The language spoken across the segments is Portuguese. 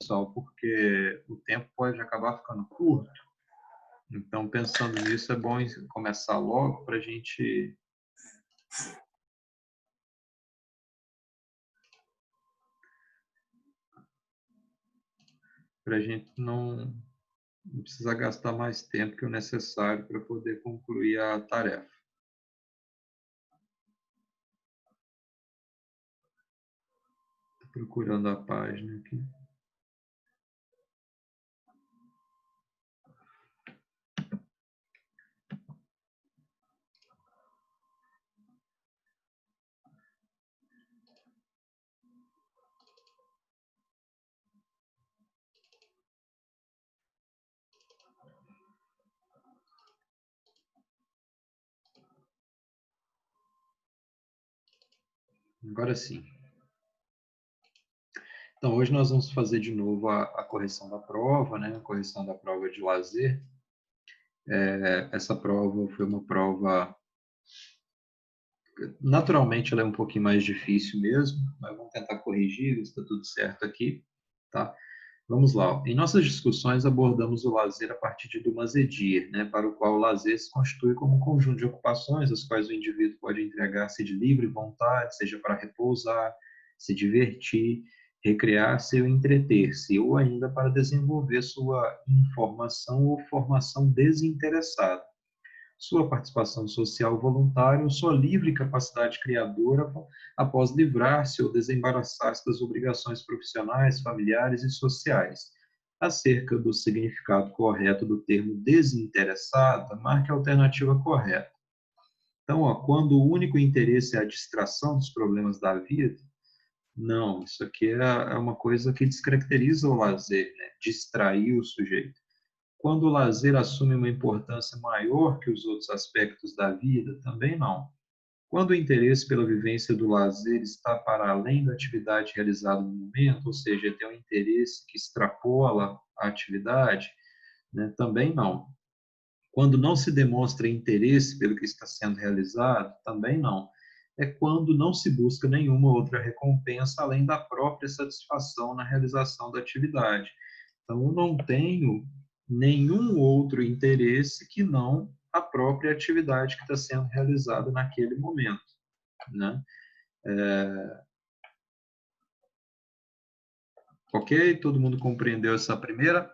pessoal, porque o tempo pode acabar ficando curto. Então, pensando nisso, é bom começar logo para a gente não precisar gastar mais tempo que o necessário para poder concluir a tarefa. Estou procurando a página aqui. Agora sim. Então, hoje nós vamos fazer de novo a correção da prova, né? A correção da prova de lazer. Essa prova foi uma prova... Naturalmente, ela é um pouquinho mais difícil mesmo, mas vamos tentar corrigir, ver se está tudo certo aqui, tá? Vamos lá. Em nossas discussões, abordamos o lazer a partir de Dumas e Dier, né, para o qual o lazer se constitui como um conjunto de ocupações, as quais o indivíduo pode entregar-se de livre vontade, seja para repousar, se divertir, recrear-se ou entreter-se, ou ainda para desenvolver sua informação ou formação desinteressada, sua participação social voluntária ou sua livre capacidade criadora após livrar-se ou desembaraçar-se das obrigações profissionais, familiares e sociais. Acerca do significado correto do termo desinteressada, marque a alternativa correta. Então, quando o único interesse é a distração dos problemas da vida, não, isso aqui é uma coisa que descaracteriza o lazer, né? Distrair o sujeito. Quando o lazer assume uma importância maior que os outros aspectos da vida, também não. Quando o interesse pela vivência do lazer está para além da atividade realizada no momento, ou seja, tem um interesse que extrapola a atividade, né, também não. Quando não se demonstra interesse pelo que está sendo realizado, também não. É quando não se busca nenhuma outra recompensa além da própria satisfação na realização da atividade. Então, eu não tenho nenhum outro interesse que não a própria atividade que está sendo realizada naquele momento, né? Ok? Todo mundo compreendeu essa primeira?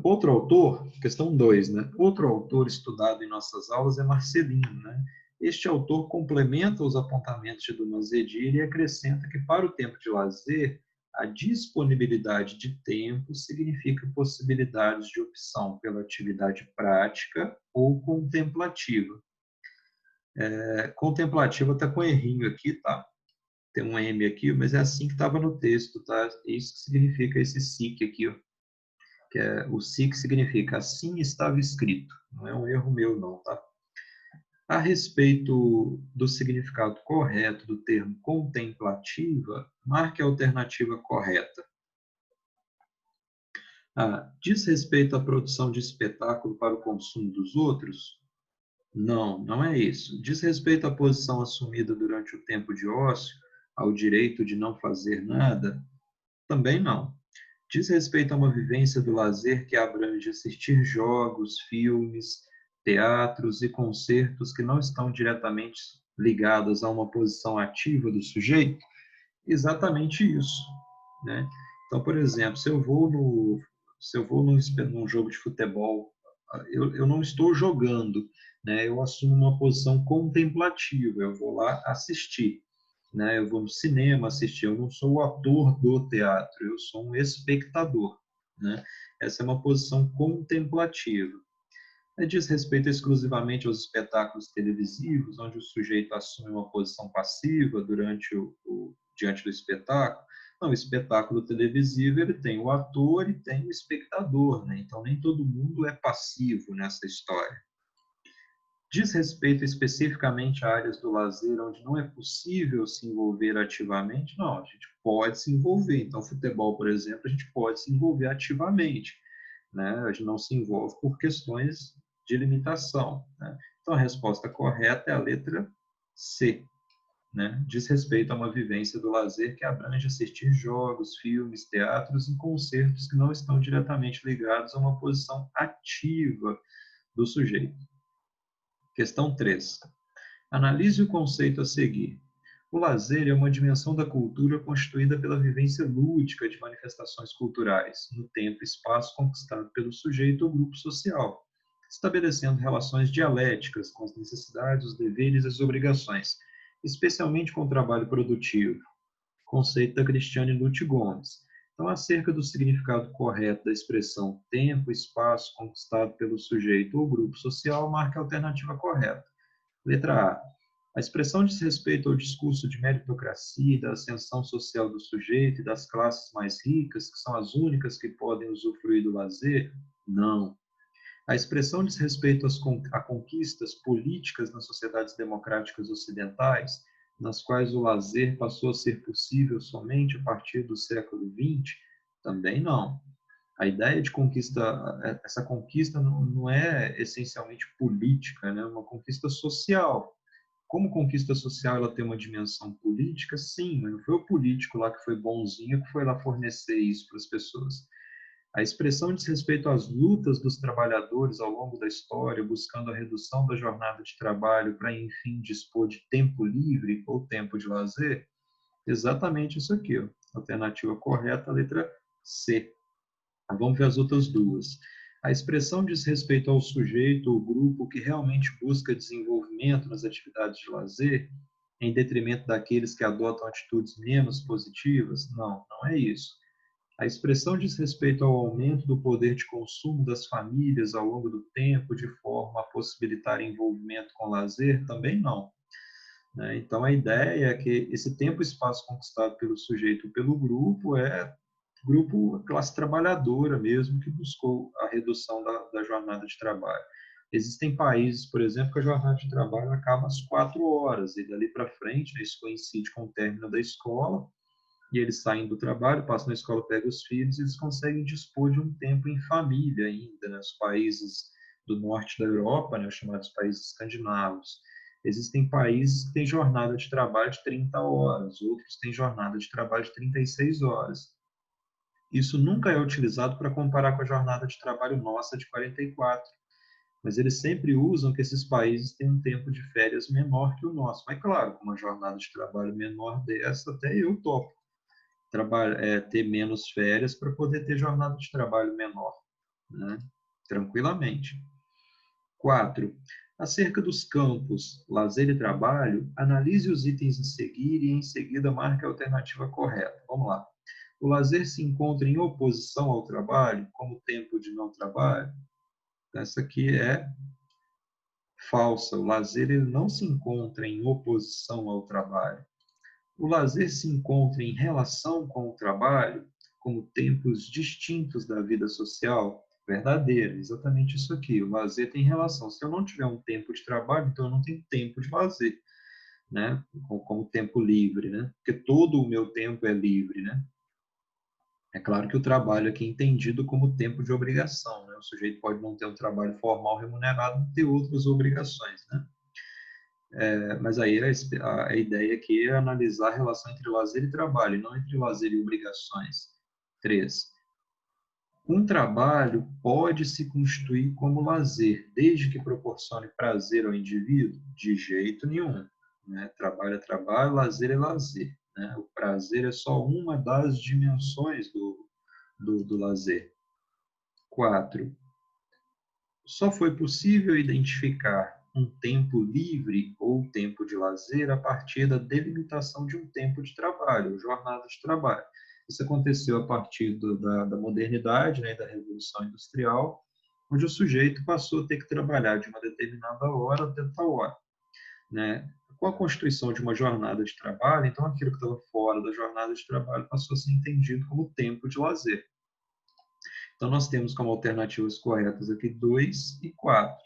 Outro autor, questão 2, né? Outro autor estudado em nossas aulas é Marcelino, né? Este autor complementa os apontamentos de Dumas e Edile e acrescenta que para o tempo de lazer, a disponibilidade de tempo significa possibilidades de opção pela atividade prática ou contemplativa. Contemplativa está com errinho aqui, tá? Tem um M aqui, mas é assim que estava no texto, tá? Isso que significa esse SIC aqui, ó. Que é o SIC significa assim estava escrito. Não é um erro meu, não, tá? A respeito do significado correto do termo contemplativa, marque a alternativa correta. Diz respeito à produção de espetáculo para o consumo dos outros? Não, não é isso. Diz respeito à posição assumida durante o tempo de ócio, ao direito de não fazer nada? Também não. Diz respeito a uma vivência do lazer que abrange assistir jogos, filmes, teatros e concertos que não estão diretamente ligados a uma posição ativa do sujeito? Exatamente isso, né? Então, por exemplo, se eu vou num jogo de futebol, eu não estou jogando, né? Eu assumo uma posição contemplativa, eu vou lá assistir, né? Eu vou no cinema assistir, eu não sou o ator do teatro, eu sou um espectador, né? Essa é uma posição contemplativa. Diz respeito exclusivamente aos espetáculos televisivos, onde o sujeito assume uma posição passiva diante do espetáculo. Não, o espetáculo televisivo ele tem o ator e tem o espectador, né? Então nem todo mundo é passivo nessa história. Diz respeito especificamente a áreas do lazer onde não é possível se envolver ativamente? Não, a gente pode se envolver. Então, futebol, por exemplo, a gente pode se envolver ativamente, né? A gente não se envolve por questões de limitação, né? Então, a resposta correta é a letra C, né, diz respeito a uma vivência do lazer que abrange assistir jogos, filmes, teatros e concertos que não estão diretamente ligados a uma posição ativa do sujeito. Questão 3. Analise o conceito a seguir. O lazer é uma dimensão da cultura constituída pela vivência lúdica de manifestações culturais, no tempo e espaço conquistado pelo sujeito ou grupo social, estabelecendo relações dialéticas com as necessidades, os deveres e as obrigações, especialmente com o trabalho produtivo. Conceito da Cristiane Lute Gomes. Então, acerca do significado correto da expressão tempo e espaço conquistado pelo sujeito ou grupo social, marque a alternativa correta. Letra A. A expressão diz respeito ao discurso de meritocracia e da ascensão social do sujeito e das classes mais ricas, que são as únicas que podem usufruir do lazer? Não. A expressão diz respeito a conquistas políticas nas sociedades democráticas ocidentais, nas quais o lazer passou a ser possível somente a partir do século XX? Também não. A ideia de conquista, essa conquista não é essencialmente política, né? É uma conquista social. Como conquista social ela tem uma dimensão política? Sim, mas não foi o político lá que foi bonzinho que foi lá fornecer isso para as pessoas. A expressão diz respeito às lutas dos trabalhadores ao longo da história, buscando a redução da jornada de trabalho para, enfim, dispor de tempo livre ou tempo de lazer. Exatamente isso aqui, ó. Alternativa correta, letra C. Vamos ver as outras duas. A expressão diz respeito ao sujeito ou grupo que realmente busca desenvolvimento nas atividades de lazer, em detrimento daqueles que adotam atitudes menos positivas? Não, não é isso. A expressão diz respeito ao aumento do poder de consumo das famílias ao longo do tempo, de forma a possibilitar envolvimento com lazer? Também não. Né? Então, a ideia é que esse tempo e espaço conquistado pelo sujeito e pelo grupo é grupo, classe trabalhadora mesmo, que buscou a redução da jornada de trabalho. Existem países, por exemplo, que a jornada de trabalho acaba às 4 horas, e dali para frente, né, isso coincide com o término da escola, e eles saem do trabalho, passam na escola, pegam os filhos, e eles conseguem dispor de um tempo em família ainda, né? Os países do norte da Europa, né, os chamados países escandinavos. Existem países que têm jornada de trabalho de 30 horas, outros têm jornada de trabalho de 36 horas. Isso nunca é utilizado para comparar com a jornada de trabalho nossa de 44, mas eles sempre usam que esses países têm um tempo de férias menor que o nosso. Mas, claro, com uma jornada de trabalho menor dessa, até eu topo ter menos férias para poder ter jornada de trabalho menor, né? Tranquilamente. 4. Acerca dos campos lazer e trabalho, analise os itens a seguir e, em seguida, marque a alternativa correta. Vamos lá. O lazer se encontra em oposição ao trabalho, como tempo de não trabalho? Essa aqui é falsa. O lazer ele não se encontra em oposição ao trabalho. O lazer se encontra em relação com o trabalho, como tempos distintos da vida social? Verdadeiro, exatamente isso aqui. O lazer tem relação. Se eu não tiver um tempo de trabalho, então eu não tenho tempo de lazer, né? Como tempo livre, né? Porque todo o meu tempo é livre, né? É claro que o trabalho aqui é entendido como tempo de obrigação, né? O sujeito pode não ter um trabalho formal remunerado e ter outras obrigações, né? Mas aí a ideia aqui é analisar a relação entre lazer e trabalho, e não entre lazer e obrigações. 3. Um trabalho pode se constituir como lazer, desde que proporcione prazer ao indivíduo? De jeito nenhum. Né? Trabalho é trabalho, lazer é lazer. Né? O prazer é só uma das dimensões do lazer. 4. Só foi possível identificar um tempo livre ou tempo de lazer a partir da delimitação de um tempo de trabalho, jornada de trabalho. Isso aconteceu a partir da modernidade, né, da Revolução Industrial, onde o sujeito passou a ter que trabalhar de uma determinada hora até tal hora. Né? Com a constituição de uma jornada de trabalho, então aquilo que estava fora da jornada de trabalho passou a ser entendido como tempo de lazer. Então, nós temos como alternativas corretas aqui 2 e 4.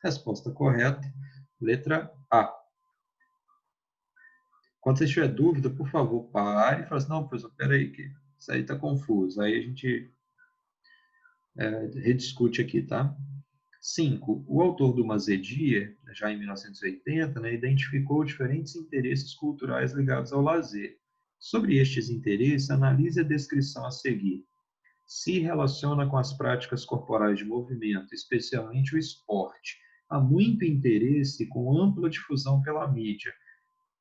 Resposta correta, letra A. Quando você tiver dúvida, por favor, pare e fale assim, não, professor, peraí, que isso aí está confuso. Aí a gente rediscute aqui, tá? 5. O autor do Mazedier, já em 1980, né, identificou diferentes interesses culturais ligados ao lazer. Sobre estes interesses, analise a descrição a seguir. Se relaciona com as práticas corporais de movimento, especialmente o esporte. Há muito interesse com ampla difusão pela mídia.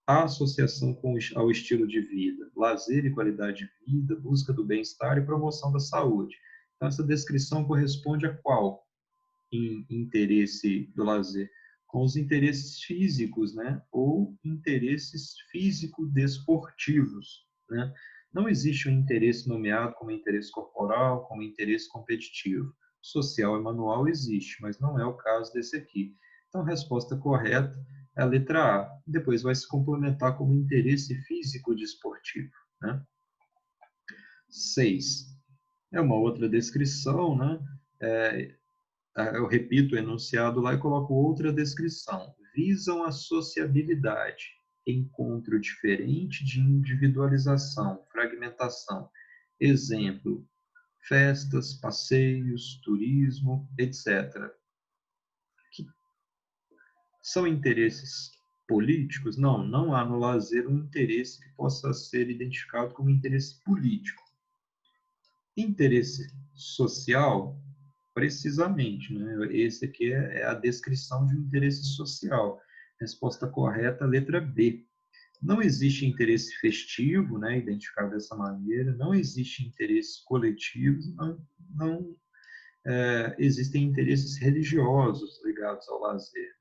Há associação ao estilo de vida, lazer e qualidade de vida, busca do bem-estar e promoção da saúde. Então, essa descrição corresponde a qual interesse do lazer? Com os interesses físicos, né? Ou interesses físico-desportivos, né? Não existe um interesse nomeado como interesse corporal, como interesse competitivo. Social e manual existe, mas não é o caso desse aqui. Então, a resposta correta é a letra A. Depois vai se complementar como interesse físico-desportivo, né? 6. É uma outra descrição, né? Eu repito o enunciado lá e coloco outra descrição. Visam a sociabilidade, encontro diferente de individualização, fragmentação. Exemplo, festas, passeios, turismo, etc. Que são interesses políticos? Não, não há no lazer um interesse que possa ser identificado como interesse político. Interesse social, precisamente, né? Esse aqui é a descrição de um interesse social. Resposta correta, letra B. Não existe interesse festivo, né, identificado dessa maneira, não existe interesse coletivo, não existem interesses religiosos ligados ao lazer.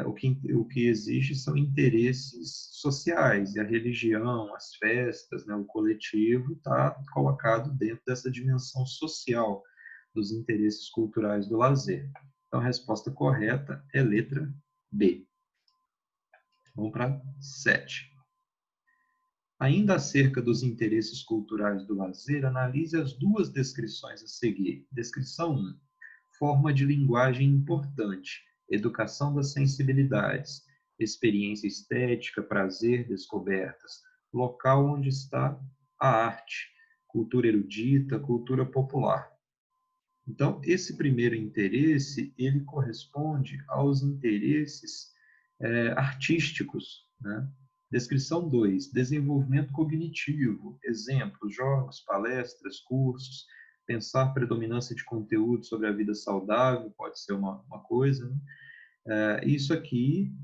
O que existe são interesses sociais, e a religião, as festas, né, o coletivo está colocado dentro dessa dimensão social dos interesses culturais do lazer. Então, a resposta correta é letra B. Vamos para 7. Ainda acerca dos interesses culturais do lazer, analise as duas descrições a seguir. Descrição 1. Forma de linguagem importante, educação das sensibilidades, experiência estética, prazer, descobertas, local onde está a arte, cultura erudita, cultura popular. Então, esse primeiro interesse, ele corresponde aos interesses artísticos, né? Descrição 2, desenvolvimento cognitivo, exemplos, jogos, palestras, cursos, pensar predominância de conteúdo sobre a vida saudável, pode ser uma coisa, né? Isso aqui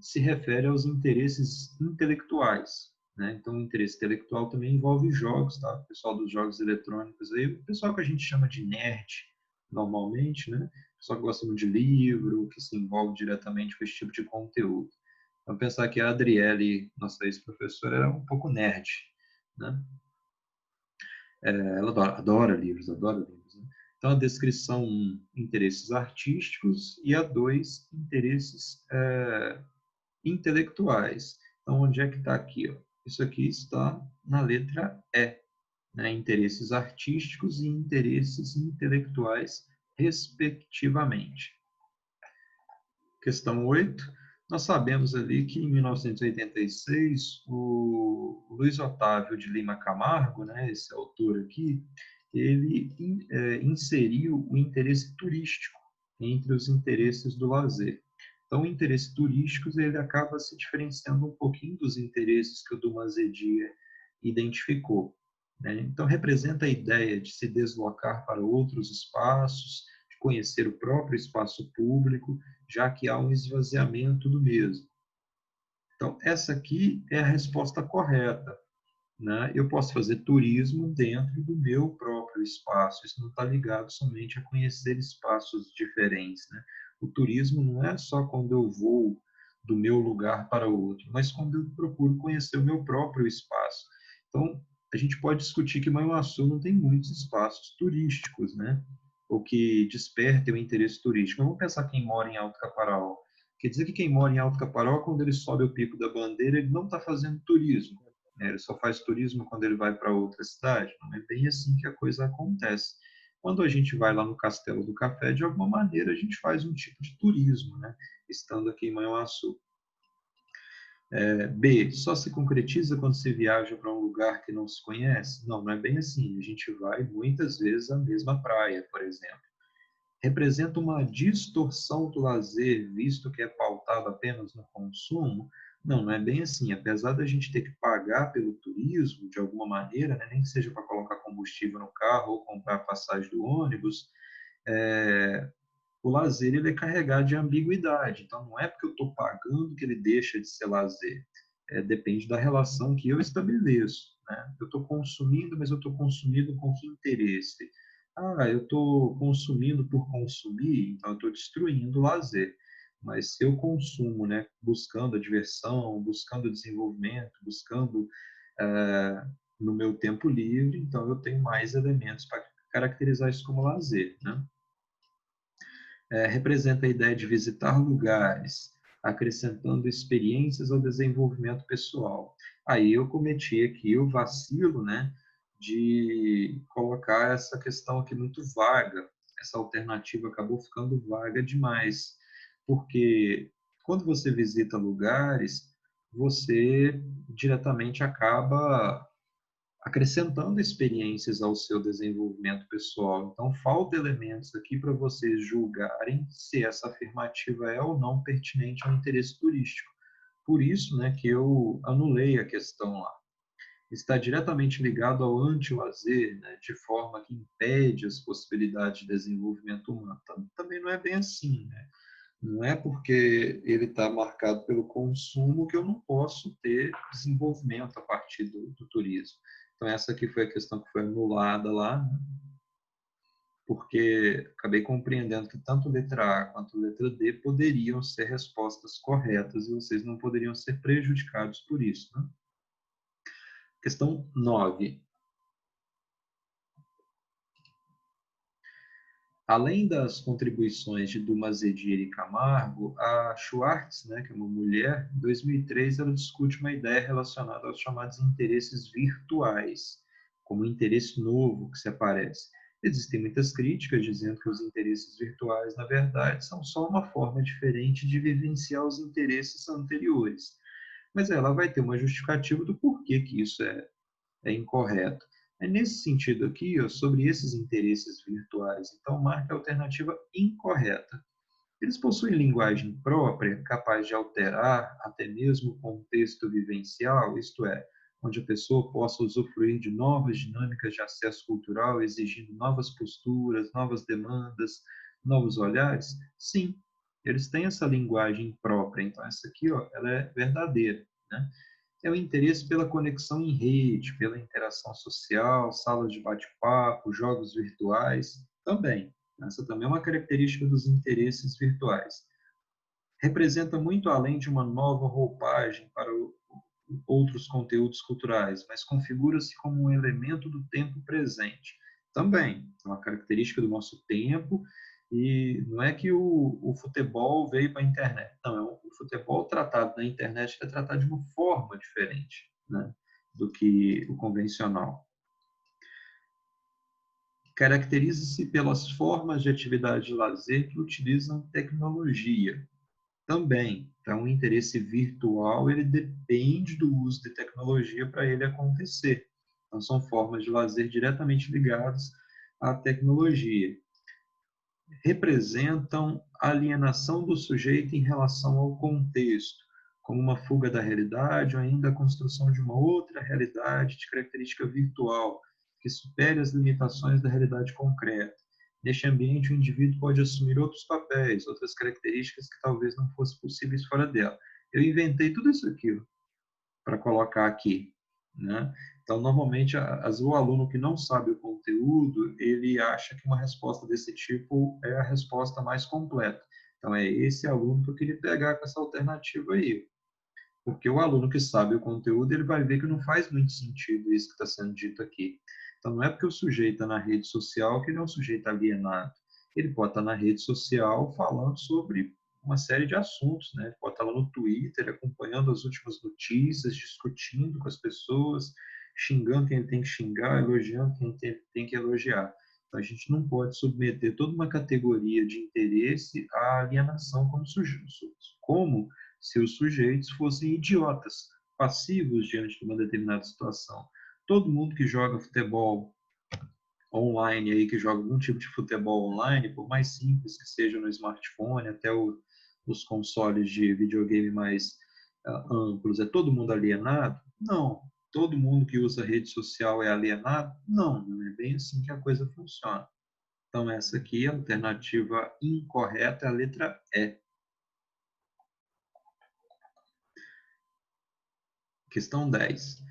se refere aos interesses intelectuais, né? Então, o interesse intelectual também envolve jogos, tá? O pessoal dos jogos eletrônicos aí, o pessoal que a gente chama de nerd, normalmente, né? O pessoal que gosta muito de livro, que se envolve diretamente com esse tipo de conteúdo. Então, pensar que a Adriele, nossa ex-professora, era um pouco nerd, né? Ela adora livros, adora livros, né? Então, a descrição 1, interesses artísticos, e a 2, interesses intelectuais. Então, onde é que está aqui? Ó? Isso aqui está na letra E, né? Interesses artísticos e interesses intelectuais, respectivamente. Questão 8. Nós sabemos ali que em 1986, o Luiz Otávio de Lima Camargo, né, esse autor aqui, ele inseriu o interesse turístico entre os interesses do lazer. Então, o interesse turístico ele acaba se diferenciando um pouquinho dos interesses que o Dumas Edir identificou, né? Então, representa a ideia de se deslocar para outros espaços, de conhecer o próprio espaço público, já que há um esvaziamento do mesmo. Então, essa aqui é a resposta correta, né? Eu posso fazer turismo dentro do meu próprio espaço, isso não está ligado somente a conhecer espaços diferentes, né? O turismo não é só quando eu vou do meu lugar para outro, mas quando eu procuro conhecer o meu próprio espaço. Então, a gente pode discutir que Manhuaçu não tem muitos espaços turísticos, né? Ou que despertem o interesse turístico. Vamos pensar quem mora em Alto Caparaó. Quer dizer que quem mora em Alto Caparaó, quando ele sobe o Pico da Bandeira, ele não está fazendo turismo. Ele só faz turismo quando ele vai para outra cidade. Não é bem assim que a coisa acontece. Quando a gente vai lá no Castelo do Café, de alguma maneira a gente faz um tipo de turismo, né? Estando aqui em Manhuaçu. B, só se concretiza quando se viaja para um lugar que não se conhece? Não, não é bem assim. A gente vai muitas vezes à mesma praia, por exemplo. representa uma distorção do lazer, visto que é pautado apenas no consumo? Não, não é bem assim. Apesar da gente ter que pagar pelo turismo, de alguma maneira, né, nem que seja para colocar combustível no carro ou comprar a passagem do ônibus, o lazer ele é carregado de ambiguidade. Então, não é porque eu estou pagando que ele deixa de ser lazer. Depende da relação que eu estabeleço. Né? Eu estou consumindo, mas eu estou consumindo com que interesse? Ah, eu estou consumindo por consumir, então eu estou destruindo o lazer. Mas se eu consumo, né, buscando a diversão, buscando o desenvolvimento, buscando no meu tempo livre, então eu tenho mais elementos para caracterizar isso como lazer. Né? Representa a ideia de visitar lugares, acrescentando experiências ao desenvolvimento pessoal. Aí eu cometi aqui o vacilo, né, de colocar essa questão aqui muito vaga. Essa alternativa acabou ficando vaga demais, porque quando você visita lugares, você diretamente acaba acrescentando experiências ao seu desenvolvimento pessoal. Então, falta elementos aqui para vocês julgarem se essa afirmativa é ou não pertinente ao interesse turístico. Por isso, né, que eu anulei a questão lá. Está diretamente ligado ao anti-lazer, né, de forma que impede as possibilidades de desenvolvimento humano. Também não é bem assim, né? Não é porque ele está marcado pelo consumo que eu não posso ter desenvolvimento a partir do turismo. Então, essa aqui foi a questão que foi anulada lá, né? Porque acabei compreendendo que tanto letra A quanto letra D poderiam ser respostas corretas e vocês não poderiam ser prejudicados por isso. Né? Questão 9. Além das contribuições de Dumas Edir e Camargo, a Schwartz, né, que é uma mulher, em 2003 ela discute uma ideia relacionada aos chamados interesses virtuais, como um interesse novo que se aparece. Existem muitas críticas dizendo que os interesses virtuais, na verdade, são só uma forma diferente de vivenciar os interesses anteriores. Mas ela vai ter uma justificativa do porquê que isso é incorreto. É nesse sentido aqui, ó, sobre esses interesses virtuais, então marque a alternativa incorreta. Eles possuem linguagem própria, capaz de alterar até mesmo o contexto vivencial, isto é, onde a pessoa possa usufruir de novas dinâmicas de acesso cultural, exigindo novas posturas, novas demandas, novos olhares? Sim, eles têm essa linguagem própria. Então, essa aqui, ó, ela é verdadeira. Né? É o interesse pela conexão em rede, pela interação social, salas de bate-papo, jogos virtuais, também. Essa também é uma característica dos interesses virtuais. Representa muito além de uma nova roupagem para outros conteúdos culturais, mas configura-se como um elemento do tempo presente. Também é uma característica do nosso tempo e não é que o futebol veio para a internet. Não, o futebol tratado na internet é tratado de uma forma diferente, né, do que o convencional. Caracteriza-se pelas formas de atividade de lazer que utilizam tecnologia. Também, então, o interesse virtual ele depende do uso de tecnologia para ele acontecer. Então, são formas de lazer diretamente ligadas à tecnologia. Representam a alienação do sujeito em relação ao contexto, como uma fuga da realidade ou ainda a construção de uma outra realidade de característica virtual, que supere as limitações da realidade concreta. Neste ambiente, o indivíduo pode assumir outros papéis, outras características que talvez não fossem possíveis fora dela. Eu inventei tudo isso aqui para colocar aqui, né? Então, normalmente, o aluno que não sabe o conteúdo, ele acha que uma resposta desse tipo é a resposta mais completa. Então, é esse aluno que eu queria pegar com essa alternativa aí. Porque o aluno que sabe o conteúdo, ele vai ver que não faz muito sentido isso que está sendo dito aqui. Então, não é porque o sujeito está na rede social que ele é um sujeito alienado. Ele pode estar na rede social falando sobre uma série de assuntos, né? Ele pode estar lá no Twitter, acompanhando as últimas notícias, discutindo com as pessoas, xingando quem tem que xingar, elogiando quem tem que elogiar. Então, a gente não pode submeter toda uma categoria de interesse à alienação como se os sujeitos fossem idiotas, passivos diante de uma determinada situação. Todo mundo que joga futebol online aí que joga algum tipo de futebol online, por mais simples que seja no smartphone, até os consoles de videogame mais amplos, é todo mundo alienado? Não. Todo mundo que usa rede social é alienado? Não, não é bem assim que a coisa funciona. Então, essa aqui, a alternativa incorreta é a letra E. Questão 10.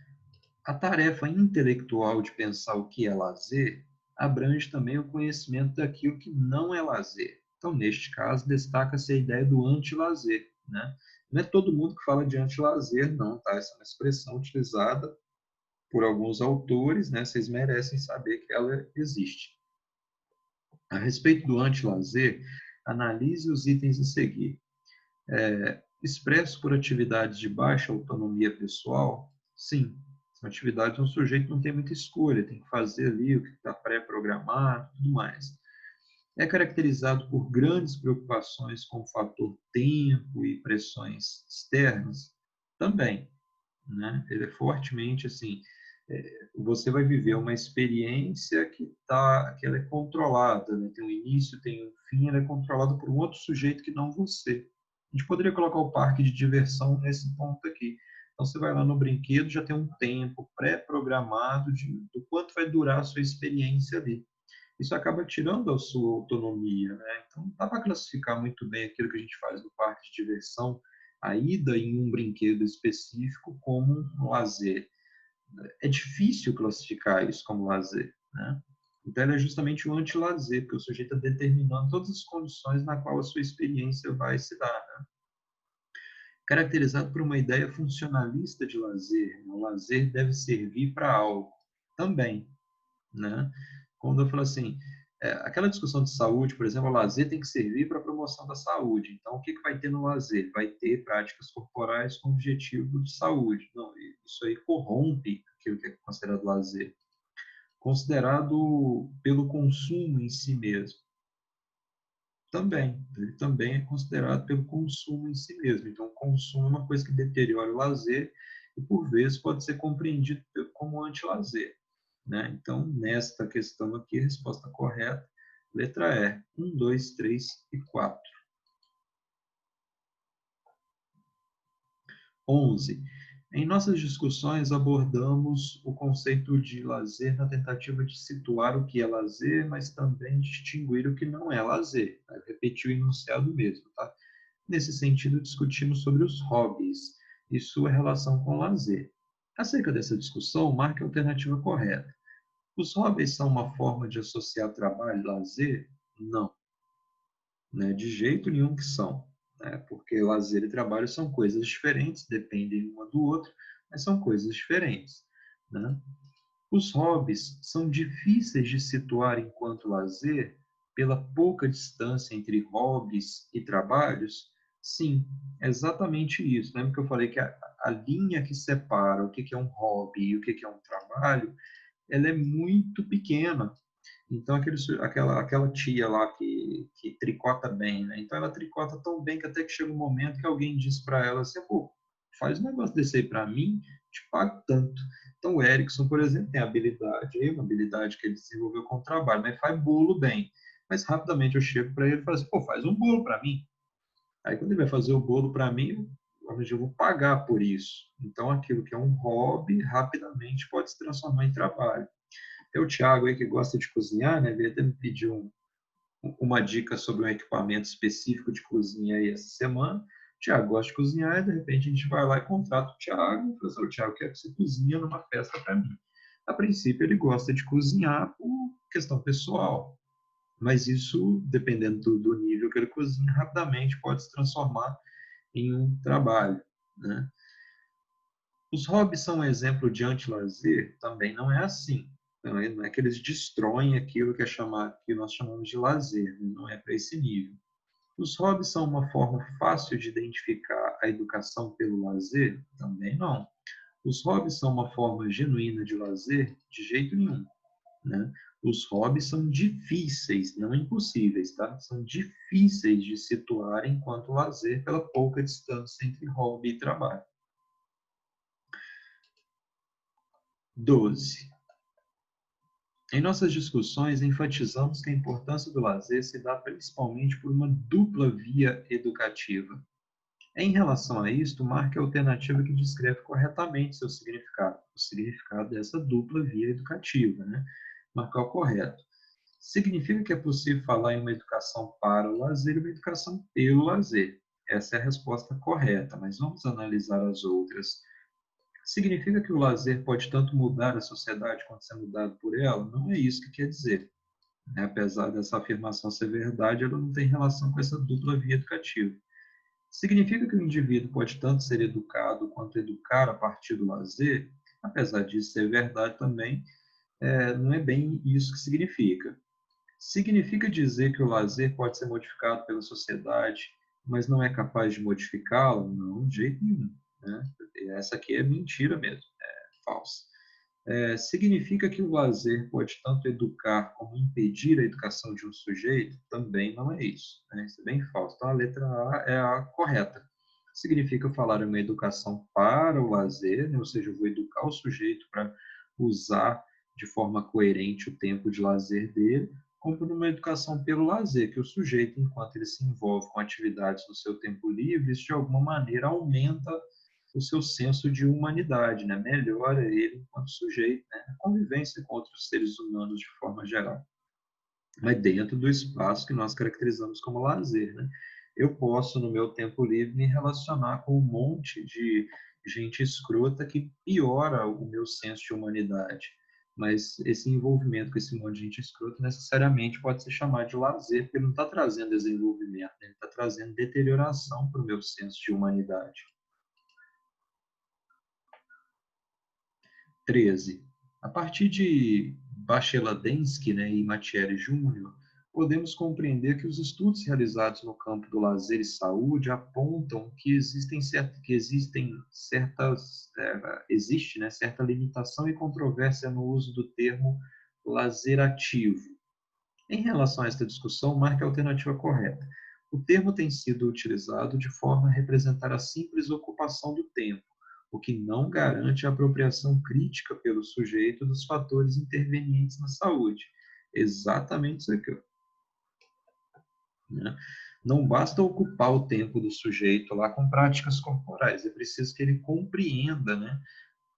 A tarefa intelectual de pensar o que é lazer abrange também o conhecimento daquilo que não é lazer. Então, neste caso, destaca-se a ideia do antilazer, né? Não é todo mundo que fala de antilazer, não, tá? Essa é uma expressão utilizada por alguns autores, né? Vocês merecem saber que ela existe. A respeito do antilazer, analise os itens a seguir. Expresso por atividades de baixa autonomia pessoal, sim. São atividades onde o sujeito não tem muita escolha, tem que fazer ali o que está pré-programado, tudo mais. É caracterizado por grandes preocupações com o fator tempo e pressões externas, também, né? Ele é fortemente assim, você vai viver uma experiência que ela é controlada, né? Tem um início, tem um fim, ela é controlada por um outro sujeito que não você. A gente poderia colocar o parque de diversão nesse ponto aqui. Então você vai lá no brinquedo, já tem um tempo pré-programado do quanto vai durar a sua experiência ali. Isso acaba tirando a sua autonomia, né? Então não dá para classificar muito bem aquilo que a gente faz no parque de diversão, a ida em um brinquedo específico como um lazer. É difícil classificar isso como lazer, né? Então, ele é justamente o anti-lazer, porque o sujeito está determinando todas as condições na qual a sua experiência vai se dar, né? Caracterizado por uma ideia funcionalista de lazer, o lazer deve servir para algo também, né? Quando eu falo assim, aquela discussão de saúde, por exemplo, o lazer tem que servir para a promoção da saúde. Então, o que vai ter no lazer? Vai ter práticas corporais com objetivo de saúde. Não, isso aí corrompe aquilo que é considerado lazer. Considerado pelo consumo em si mesmo. Também, ele também é considerado pelo consumo em si mesmo. Então, o consumo é uma coisa que deteriora o lazer e, por vezes, pode ser compreendido como anti-lazer, né? Então, nesta questão aqui, a resposta correta, letra E, 1, 2, 3 e 4. 11. Em nossas discussões, abordamos o conceito de lazer na tentativa de situar o que é lazer, mas também distinguir o que não é lazer. Vai repetir o enunciado mesmo, tá? Nesse sentido, discutimos sobre os hobbies e sua relação com o lazer. Acerca dessa discussão, marque a alternativa correta. Os hobbies são uma forma de associar trabalho e lazer? Não, né? De jeito nenhum que são, né? Porque lazer e trabalho são coisas diferentes, dependem uma do outro, mas são coisas diferentes, né? Os hobbies são difíceis de situar enquanto lazer pela pouca distância entre hobbies e trabalhos? Sim, é exatamente isso. Lembra que eu falei que a linha que separa o que é um hobby e o que é um trabalho, ela é muito pequena. Então, aquela tia lá que tricota bem, né? Então, ela tricota tão bem que até que chega um momento que alguém diz para ela assim, pô, faz um negócio desse aí para mim, te pago tanto. Então, o Erickson, por exemplo, tem habilidade, aí, uma habilidade que ele desenvolveu com o trabalho, mas faz bolo bem. Mas rapidamente eu chego para ele e falo assim, pô, faz um bolo para mim. Aí, quando ele vai fazer o bolo para mim, eu vou pagar por isso. Então, aquilo que é um hobby, rapidamente pode se transformar em trabalho. Tem o Thiago aí que gosta de cozinhar, né? Ele até me pediu uma dica sobre um equipamento específico de cozinha aí essa semana. O Thiago gosta de cozinhar e de repente a gente vai lá e contrata o Thiago e fala assim, Thiago, quero que você cozinha numa festa para mim. A princípio ele gosta de cozinhar por questão pessoal, mas isso, dependendo do nível que ele cozinha, rapidamente pode se transformar em um trabalho, né? Os hobbies são um exemplo de antilazer? Também não é assim. Não é que eles destroem aquilo que nós chamamos de lazer, né? Não é para esse nível. Os hobbies são uma forma fácil de identificar a educação pelo lazer? Também não. Os hobbies são uma forma genuína de lazer? De jeito nenhum, né? Os hobbies são difíceis, não impossíveis, tá? São difíceis de situar enquanto lazer pela pouca distância entre hobby e trabalho. 12. Em nossas discussões, enfatizamos que a importância do lazer se dá principalmente por uma dupla via educativa. Em relação a isto, marque a alternativa que descreve corretamente seu significado, o significado dessa dupla via educativa, né? Marcar o correto. Significa que é possível falar em uma educação para o lazer e uma educação pelo lazer. Essa é a resposta correta, mas vamos analisar as outras. Significa que o lazer pode tanto mudar a sociedade quanto ser mudado por ela? Não é isso que quer dizer, né? Apesar dessa afirmação ser verdade, ela não tem relação com essa dupla via educativa. Significa que o indivíduo pode tanto ser educado quanto educar a partir do lazer? Apesar disso ser verdade também, não é bem isso que significa. Significa dizer que o lazer pode ser modificado pela sociedade, mas não é capaz de modificá-lo? Não, de jeito nenhum, né? Essa aqui é mentira mesmo, é falsa. Significa que o lazer pode tanto educar como impedir a educação de um sujeito? Também não é isso, né? Isso é bem falso. Então, a letra A é a correta. Significa falar em uma educação para o lazer, né? Ou seja, eu vou educar o sujeito para usar de forma coerente o tempo de lazer dele, como numa educação pelo lazer, que o sujeito, enquanto ele se envolve com atividades no seu tempo livre, isso de alguma maneira aumenta o seu senso de humanidade, né? Melhora ele enquanto sujeito, né? A convivência com outros seres humanos de forma geral, mas dentro do espaço que nós caracterizamos como lazer, né? Eu posso, no meu tempo livre, me relacionar com um monte de gente escrota que piora o meu senso de humanidade. Mas esse envolvimento com esse monte de gente escrota necessariamente pode ser chamado de lazer, porque ele não está trazendo desenvolvimento, né? Ele está trazendo deterioração para o meu senso de humanidade. 13. A partir de Bacheladensky, né, e Mattieri Júnior, podemos compreender que os estudos realizados no campo do lazer e saúde apontam que existe, né, certa limitação e controvérsia no uso do termo lazer ativo. Em relação a esta discussão, marque a alternativa correta. O termo tem sido utilizado de forma a representar a simples ocupação do tempo, o que não garante a apropriação crítica pelo sujeito dos fatores intervenientes na saúde. Exatamente isso aqui. Né? Não basta ocupar o tempo do sujeito lá com práticas corporais, é preciso que ele compreenda, né,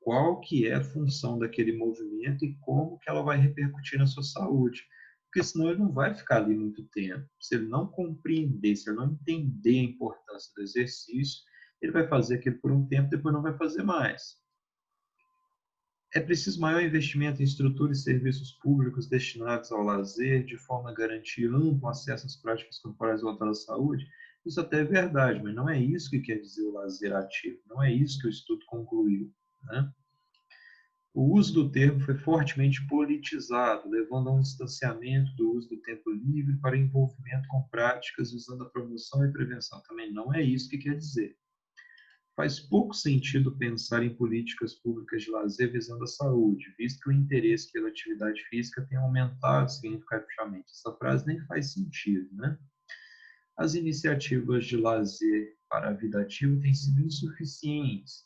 qual que é a função daquele movimento e como que ela vai repercutir na sua saúde. Porque senão ele não vai ficar ali muito tempo. Se ele não compreender, se ele não entender a importância do exercício, ele vai fazer aquilo por um tempo, depois não vai fazer mais. É preciso maior investimento em estrutura e serviços públicos destinados ao lazer, de forma a garantir amplo acesso às práticas corporais voltadas à saúde. Isso até é verdade, mas não é isso que quer dizer o lazer ativo. Não é isso que o estudo concluiu, né? O uso do termo foi fortemente politizado, levando a um distanciamento do uso do tempo livre para envolvimento com práticas usando a promoção e prevenção. Também não é isso que quer dizer. Faz pouco sentido pensar em políticas públicas de lazer visando a saúde, visto que o interesse pela atividade física tem aumentado significativamente. Essa frase nem faz sentido, né? As iniciativas de lazer para a vida ativa têm sido insuficientes,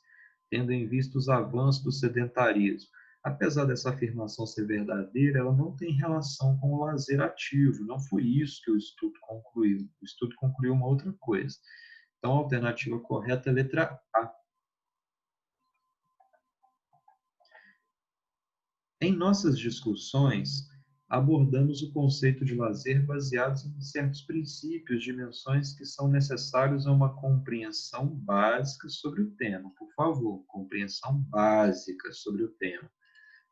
tendo em vista os avanços do sedentarismo. Apesar dessa afirmação ser verdadeira, ela não tem relação com o lazer ativo. Não foi isso que o estudo concluiu. O estudo concluiu uma outra coisa. Então, a alternativa correta é a letra A. Em nossas discussões, abordamos o conceito de lazer baseados em certos princípios, dimensões que são necessários a uma compreensão básica sobre o tema. Por favor, compreensão básica sobre o tema.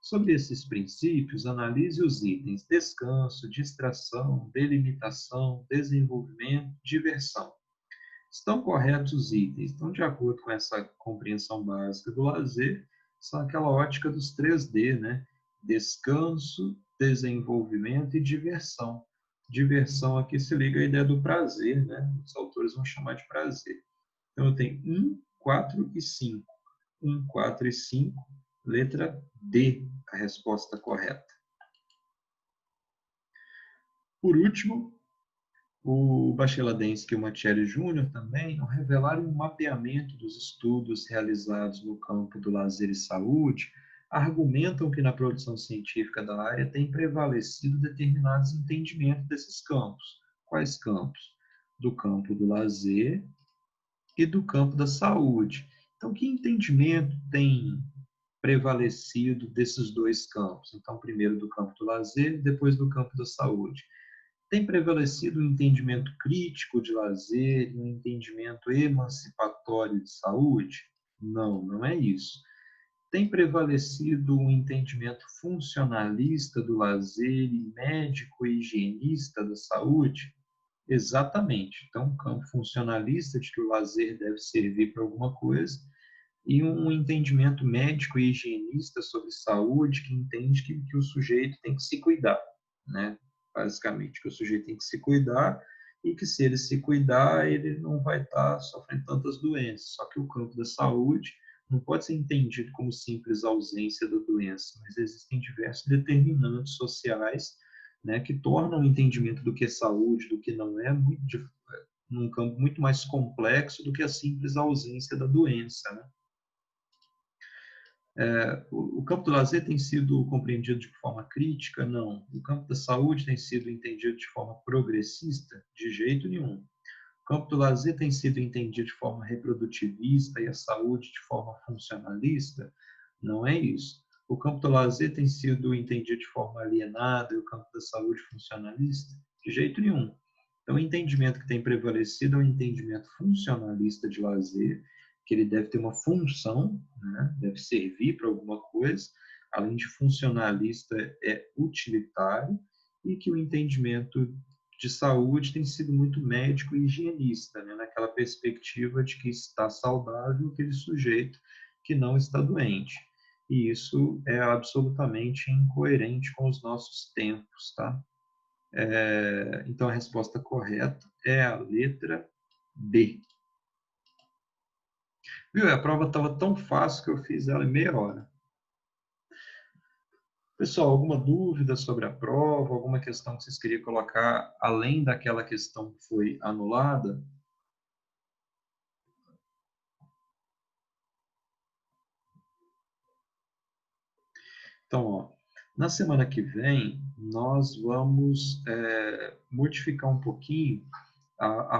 Sobre esses princípios, analise os itens descanso, distração, delimitação, desenvolvimento, diversão. Estão corretos os itens? Então, de acordo com essa compreensão básica do lazer, são aquela ótica dos 3D, né? Descanso, desenvolvimento e diversão. Diversão aqui se liga à ideia do prazer, né? Os autores vão chamar de prazer. Então, eu tenho 1, 4 e 5. 1, 4 e 5, letra D, a resposta correta. Por último, o Bacheladensky e o Mattieri Júnior também revelaram um mapeamento dos estudos realizados no campo do lazer e saúde argumentam que na produção científica da área tem prevalecido determinados entendimentos desses campos. Quais campos? Do campo do lazer e do campo da saúde. Então, que entendimento tem prevalecido desses dois campos? Então, primeiro do campo do lazer, depois do campo da saúde. Tem prevalecido um entendimento crítico de lazer e um entendimento emancipatório de saúde? Não, não é isso. Tem prevalecido um entendimento funcionalista do lazer e médico e higienista da saúde? Exatamente. Então, um campo funcionalista de que o lazer deve servir para alguma coisa e um entendimento médico e higienista sobre saúde que entende que o sujeito tem que se cuidar, né? Basicamente, que o sujeito tem que se cuidar e que se ele se cuidar, ele não vai estar sofrendo tantas doenças. Só que o campo da saúde não pode ser entendido como simples ausência da doença, mas existem diversos determinantes sociais, né, que tornam o entendimento do que é saúde, do que não é, num campo muito mais complexo do que a simples ausência da doença, né? O campo do lazer tem sido compreendido de forma crítica? Não. O campo da saúde tem sido entendido de forma progressista? De jeito nenhum. O campo do lazer tem sido entendido de forma reprodutivista e a saúde de forma funcionalista? Não é isso. O campo do lazer tem sido entendido de forma alienada e o campo da saúde funcionalista? De jeito nenhum. Então, o entendimento que tem prevalecido é um entendimento funcionalista de lazer, que ele deve ter uma função, né? Deve servir para alguma coisa, além de funcionalista, é utilitário, e que o entendimento de saúde tem sido muito médico e higienista, né? Naquela perspectiva de que está saudável aquele sujeito que não está doente. E isso é absolutamente incoerente com os nossos tempos, tá? Então, a resposta correta é a letra B. Viu? A prova estava tão fácil que eu fiz ela em meia hora. Pessoal, alguma dúvida sobre a prova? Alguma questão que vocês queriam colocar além daquela questão que foi anulada? Então, ó, na semana que vem, nós vamos modificar um pouquinho a